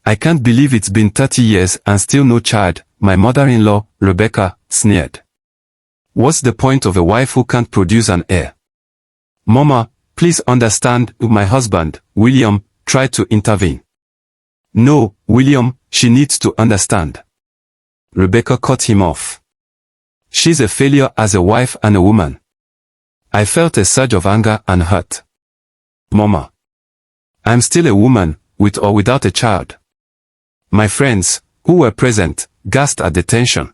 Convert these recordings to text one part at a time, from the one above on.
I can't believe it's been 30 years and still no child, my mother-in-law, Rebecca, sneered. What's the point of a wife who can't produce an heir? Mama, please understand, my husband, William, tried to intervene. No, William, she needs to understand. Rebecca cut him off. She's a failure as a wife and a woman. I felt a surge of anger and hurt. Mama. I'm still a woman, with or without a child. My friends, who were present, gasped at the tension.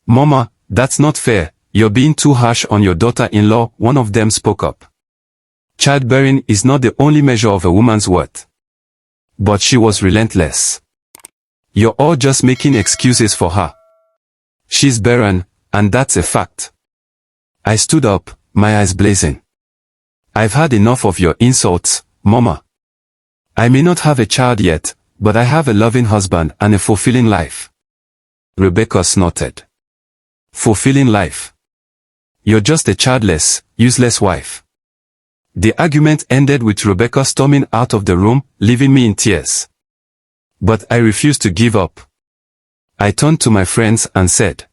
Mama, that's not fair, you're being too harsh on your daughter-in-law, one of them spoke up. Childbearing is not the only measure of a woman's worth. But she was relentless. You're all just making excuses for her. She's barren, and that's a fact. I stood up, my eyes blazing. I've had enough of your insults, Mama. I may not have a child yet, but I have a loving husband and a fulfilling life. Rebecca snorted. Fulfilling life. You're just a childless, useless wife. The argument ended with Rebecca storming out of the room, leaving me in tears. But I refused to give up. I turned to my friends and said,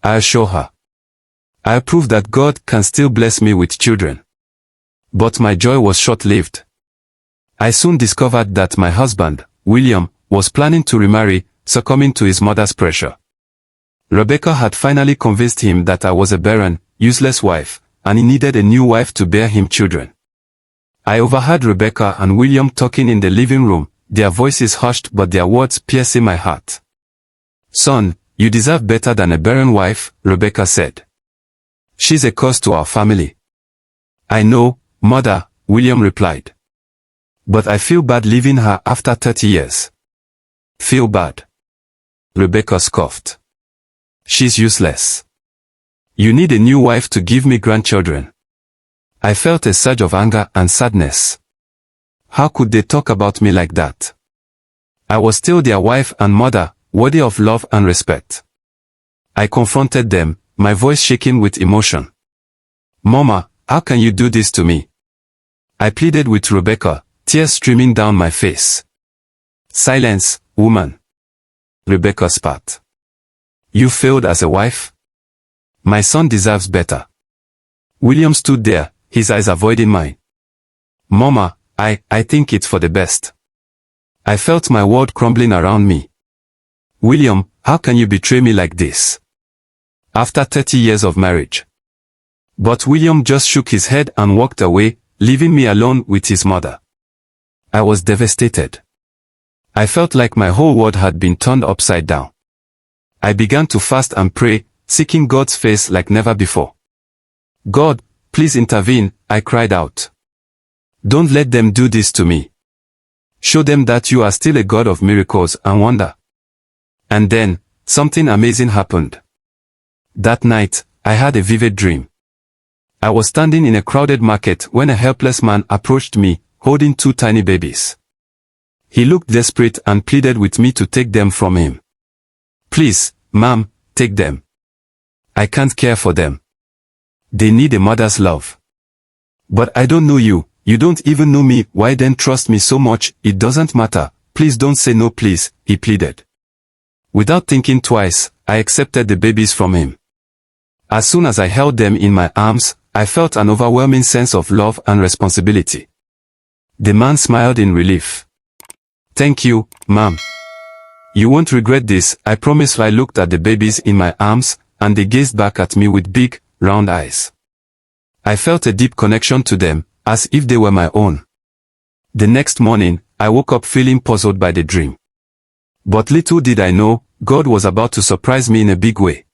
I'll show her. I'll prove that God can still bless me with children. But my joy was short-lived. I soon discovered that my husband, William, was planning to remarry, succumbing to his mother's pressure. Rebecca had finally convinced him that I was a barren, useless wife, and he needed a new wife to bear him children. I overheard Rebecca and William talking in the living room, their voices hushed but their words piercing my heart. Son, you deserve better than a barren wife, Rebecca said. She's a curse to our family. I know, Mother, William replied. But I feel bad leaving her after 30 years. Feel bad? Rebecca scoffed. She's useless. You need a new wife to give me grandchildren. I felt a surge of anger and sadness. How could they talk about me like that? I was still their wife and mother, worthy of love and respect. I confronted them, my voice shaking with emotion. Mama, how can you do this to me? I pleaded with Rebecca, tears streaming down my face. Silence, woman. Rebecca spat. You failed as a wife? My son deserves better. William stood there, his eyes avoiding mine. Mama, I think it's for the best. I felt my world crumbling around me. William, how can you betray me like this? After 30 years of marriage. But William just shook his head and walked away, leaving me alone with his mother. I was devastated. I felt like my whole world had been turned upside down. I began to fast and pray, seeking God's face like never before. God, please intervene, I cried out. Don't let them do this to me. Show them that you are still a God of miracles and wonder. And then, something amazing happened. That night, I had a vivid dream. I was standing in a crowded market when a helpless man approached me, holding 2 tiny babies. He looked desperate and pleaded with me to take them from him. Please, ma'am, take them. I can't care for them. They need a mother's love. But I don't know you, you don't even know me, why then trust me so much? It doesn't matter, please don't say no please, he pleaded. Without thinking twice, I accepted the babies from him. As soon as I held them in my arms, I felt an overwhelming sense of love and responsibility. The man smiled in relief. Thank you, ma'am. You won't regret this, I promise. I looked at the babies in my arms, and they gazed back at me with big, round eyes. I felt a deep connection to them, as if they were my own. The next morning, I woke up feeling puzzled by the dream. But little did I know, God was about to surprise me in a big way.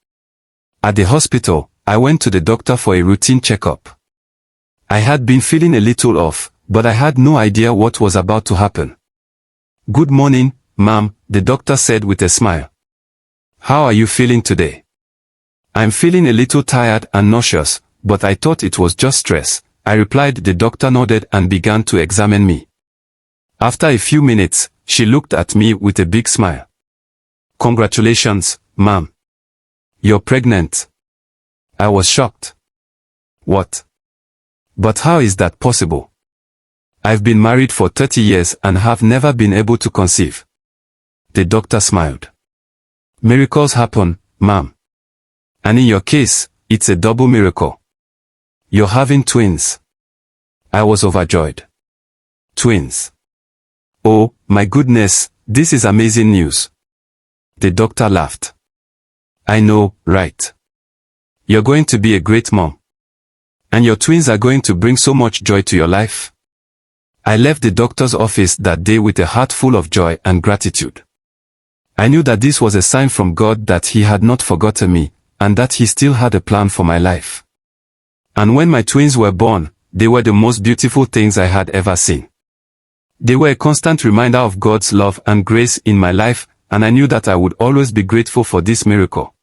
At the hospital, I went to the doctor for a routine checkup. I had been feeling a little off, but I had no idea what was about to happen. Good morning, ma'am, the doctor said with a smile. How are you feeling today? I'm feeling a little tired and nauseous, but I thought it was just stress, I replied. The doctor nodded and began to examine me. After a few minutes, she looked at me with a big smile. Congratulations, ma'am. You're pregnant. I was shocked. What? But how is that possible? I've been married for 30 years and have never been able to conceive. The doctor smiled. Miracles happen, ma'am. And in your case, it's a double miracle. You're having twins. I was overjoyed. Twins. Oh, my goodness, this is amazing news. The doctor laughed. I know, right? You're going to be a great mom. And your twins are going to bring so much joy to your life. I left the doctor's office that day with a heart full of joy and gratitude. I knew that this was a sign from God that He had not forgotten me, and that He still had a plan for my life. And when my twins were born, they were the most beautiful things I had ever seen. They were a constant reminder of God's love and grace in my life, and I knew that I would always be grateful for this miracle.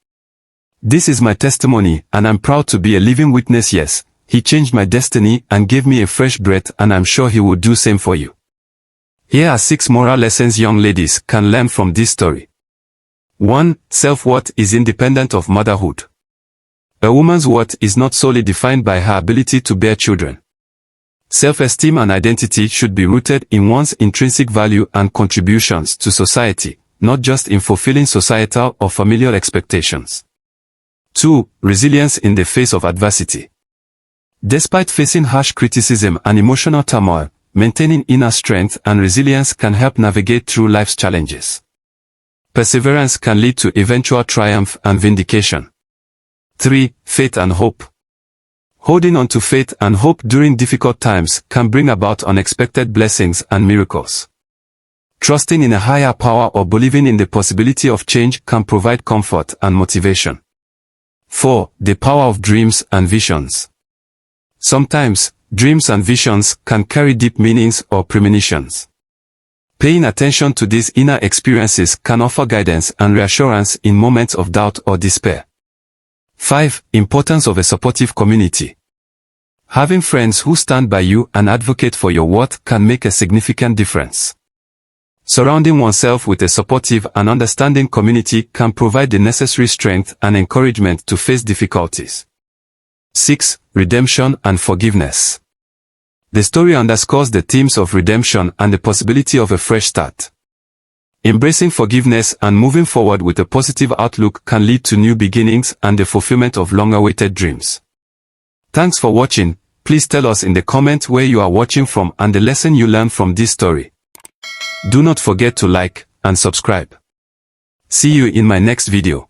This is my testimony, and I'm proud to be a living witness. Yes, He changed my destiny and gave me a fresh breath, and I'm sure He will do same for you. Here are 6 moral lessons young ladies can learn from this story. 1. Self-worth is independent of motherhood. A woman's worth is not solely defined by her ability to bear children. Self-esteem and identity should be rooted in one's intrinsic value and contributions to society, not just in fulfilling societal or familial expectations. 2. Resilience in the face of adversity. Despite facing harsh criticism and emotional turmoil, maintaining inner strength and resilience can help navigate through life's challenges. Perseverance can lead to eventual triumph and vindication. 3. Faith and hope. Holding on to faith and hope during difficult times can bring about unexpected blessings and miracles. Trusting in a higher power or believing in the possibility of change can provide comfort and motivation. 4. The power of dreams and visions. Sometimes, dreams and visions can carry deep meanings or premonitions. Paying attention to these inner experiences can offer guidance and reassurance in moments of doubt or despair. 5. Importance of a supportive community. Having friends who stand by you and advocate for your worth can make a significant difference. Surrounding oneself with a supportive and understanding community can provide the necessary strength and encouragement to face difficulties. 6. Redemption and forgiveness. The story underscores the themes of redemption and the possibility of a fresh start. Embracing forgiveness and moving forward with a positive outlook can lead to new beginnings and the fulfillment of long-awaited dreams. Thanks for watching. Please tell us in the comments where you are watching from and the lesson you learned from this story. Do not forget to like and subscribe. See you in my next video.